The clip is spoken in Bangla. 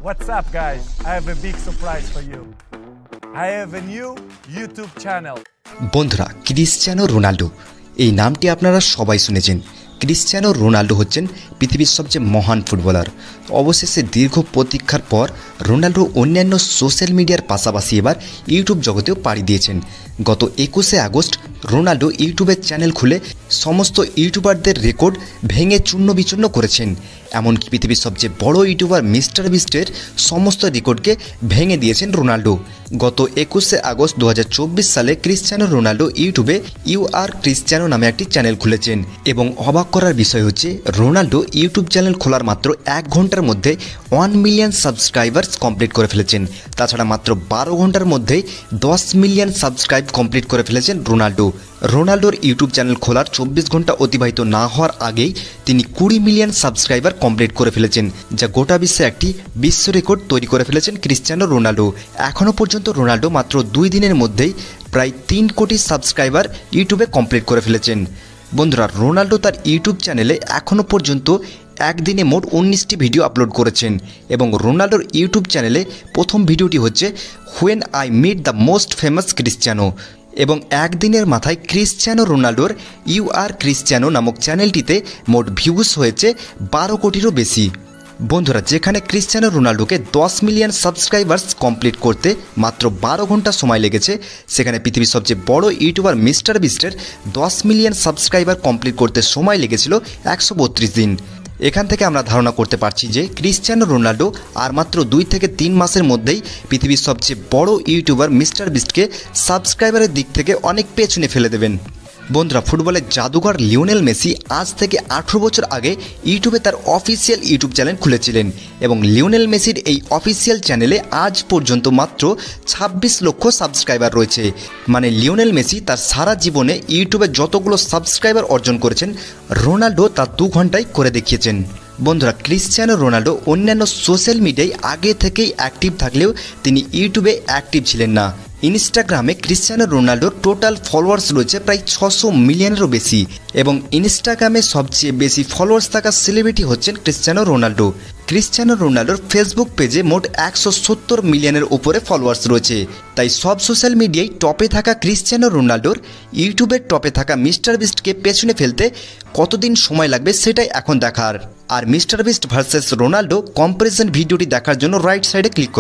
What's up, guys? I have a big surprise for you. I have a new YouTube channel. বন্ধুরা, ক্রিশ্চিয়ানো রোনাল্ডো এই নামটি আপনারা সবাই শুনেছেন। ক্রিশ্চিয়ানো রোনাল্ডো হচ্ছেন পৃথিবীর সবচেয়ে মহান ফুটবলার। অবশেষে দীর্ঘ প্রতীক্ষার পর রোনাল্ডো অন্যান্য সোশ্যাল মিডিয়ার পাশাপাশি এবার ইউটিউব জগতেও পাড়ি দিয়েছেন। গত 21শে আগস্ট রোনাল্ডো ইউটিউবের চ্যানেল খুলে সমস্ত ইউটিউবারদের রেকর্ড ভেঙে চূর্ণ বিচূর্ণ করেছেন। এমনকি পৃথিবীর সবচেয়ে বড় ইউটিউবার মিস্টার বিস্টের সমস্ত রেকর্ডকে ভেঙে দিয়েছেন রোনাল্ডো। গত 21শে আগস্ট 2024 সালে ক্রিশ্চিয়ানো রোনাল্ডো ইউটিউবে ইউ আর ক্রিশ্চিয়ানো নামে একটি চ্যানেল খুলেছেন এবং অবাক করার বিষয় হচ্ছে রোনাল্ডো ইউটিউব চ্যানেল খোলার মাত্র 1 ঘন্টার মধ্যে 1 মিলিয়ন সাবস্ক্রাইবার্স কমপ্লিট করে ফেলেছেন। তাছাড়া মাত্র 12 ঘন্টার মধ্যেই 10 মিলিয়ন সাবস্ক্রাইব কমপ্লিট করে ফেলেছেন রোনাল্ডোর ইউটিউব চ্যানেল খোলার 24 ঘন্টা অতিবাহিত না হওয়ার আগেই তিনি 20 মিলিয়ন সাবস্ক্রাইবার কমপ্লিট করে ফেলেছেন, যা গোটা বিশ্বে একটি বিশ্ব রেকর্ড তৈরি করে ফেলেছেন ক্রিশ্চিয়ানো রোনাল্ডো। এখনও পর্যন্ত রোনাল্ডো মাত্র 2 দিনের মধ্যেই প্রায় 3 কোটি সাবস্ক্রাইবার ইউটিউবে কমপ্লিট করে ফেলেছেন। বন্ধুরা, রোনাল্ডো তার ইউটিউব চ্যানেলে এখনও পর্যন্ত একদিনে মোট 19টি ভিডিও আপলোড করেছেন এবং রোনাল্ডোর ইউটিউব চ্যানেলে প্রথম ভিডিওটি হচ্ছে when I meet the most famous Cristiano এবং একদিনের মাথায় ক্রিশ্চিয়ানো রোনাল্ডোর ইউ আর ক্রিশ্চিয়ানো নামক চ্যানেলটিতে মোট ভিউজ হয়েছে 12 কোটিরও বেশি। বন্ধুরা, যেখানে ক্রিশ্চিয়ানো রোনাল্ডোকে 10 মিলিয়ন সাবস্ক্রাইবার্স কমপ্লিট করতে মাত্র 12 ঘন্টা সময় লেগেছে, সেখানে পৃথিবীর সবচেয়ে বড় ইউটিউবার মিস্টার বিস্টের 10 মিলিয়ন সাবস্ক্রাইবার কমপ্লিট করতে সময় লেগেছিল 132 দিন। এখান থেকে আমরা ধারণা করতে পারছি যে ক্রিশ্চিয়ানো রোনাল্ডো আর মাত্র 2 থেকে 3 মাসের মধ্যেই পৃথিবীর সবচেয়ে বড় ইউটিউবার মিস্টার বিস্টকে সাবস্ক্রাইবারের দিক থেকে অনেক পেছনে ফেলে দেবেন। বন্ধুরা, ফুটবলের জাদুঘর লিওনেল মেসি আজ থেকে 18 বছর আগে ইউটিউবে তার অফিসিয়াল ইউটিউব চ্যানেল খুলেছিলেন এবং লিওনেল মেসির এই অফিসিয়াল চ্যানেলে আজ পর্যন্ত মাত্র 26 লক্ষ সাবস্ক্রাইবার রয়েছে। মানে লিওনেল মেসি তার সারা জীবনে ইউটিউবে যতগুলো সাবস্ক্রাইবার অর্জন করেছেন, রোনাল্ডো তা 2 ঘন্টায় করে দেখিয়েছেন। বন্ধুরা, ক্রিশ্চিয়ানো রোনাল্ডো অন্যান্য সোশ্যাল মিডিয়ায় আগে থেকেই অ্যাক্টিভ থাকলেও তিনি ইউটিউবে অ্যাক্টিভ ছিলেন না। ইনস্টাগ্রামে ক্রিশ্চিয়ানো রোনাল্ডোর টোটাল ফলোয়ার্স রয়েছে প্রায় 600 মিলিয়নেরও বেশি এবং ইনস্টাগ্রামে সবচেয়ে বেশি ফলোয়ার্স থাকা সেলিব্রিটি হচ্ছেন ক্রিশ্চিয়ানো রোনাল্ডোর ফেসবুক পেজে মোট 170 মিলিয়নের উপরে ফলোয়ার্স রয়েছে। তাই সব সোশ্যাল মিডিয়ায় টপে থাকা ক্রিশ্চিয়ানো রোনাল্ডোর ইউটিউবের টপে থাকা মিস্টার বিস্টকে পেছনে ফেলতে কতদিন সময় লাগবে সেটাই এখন দেখার। আর Mister Beast versus Ronaldo comparison ভিডিওটি দেখার জন্য রাইট সাইডে ক্লিক করুন।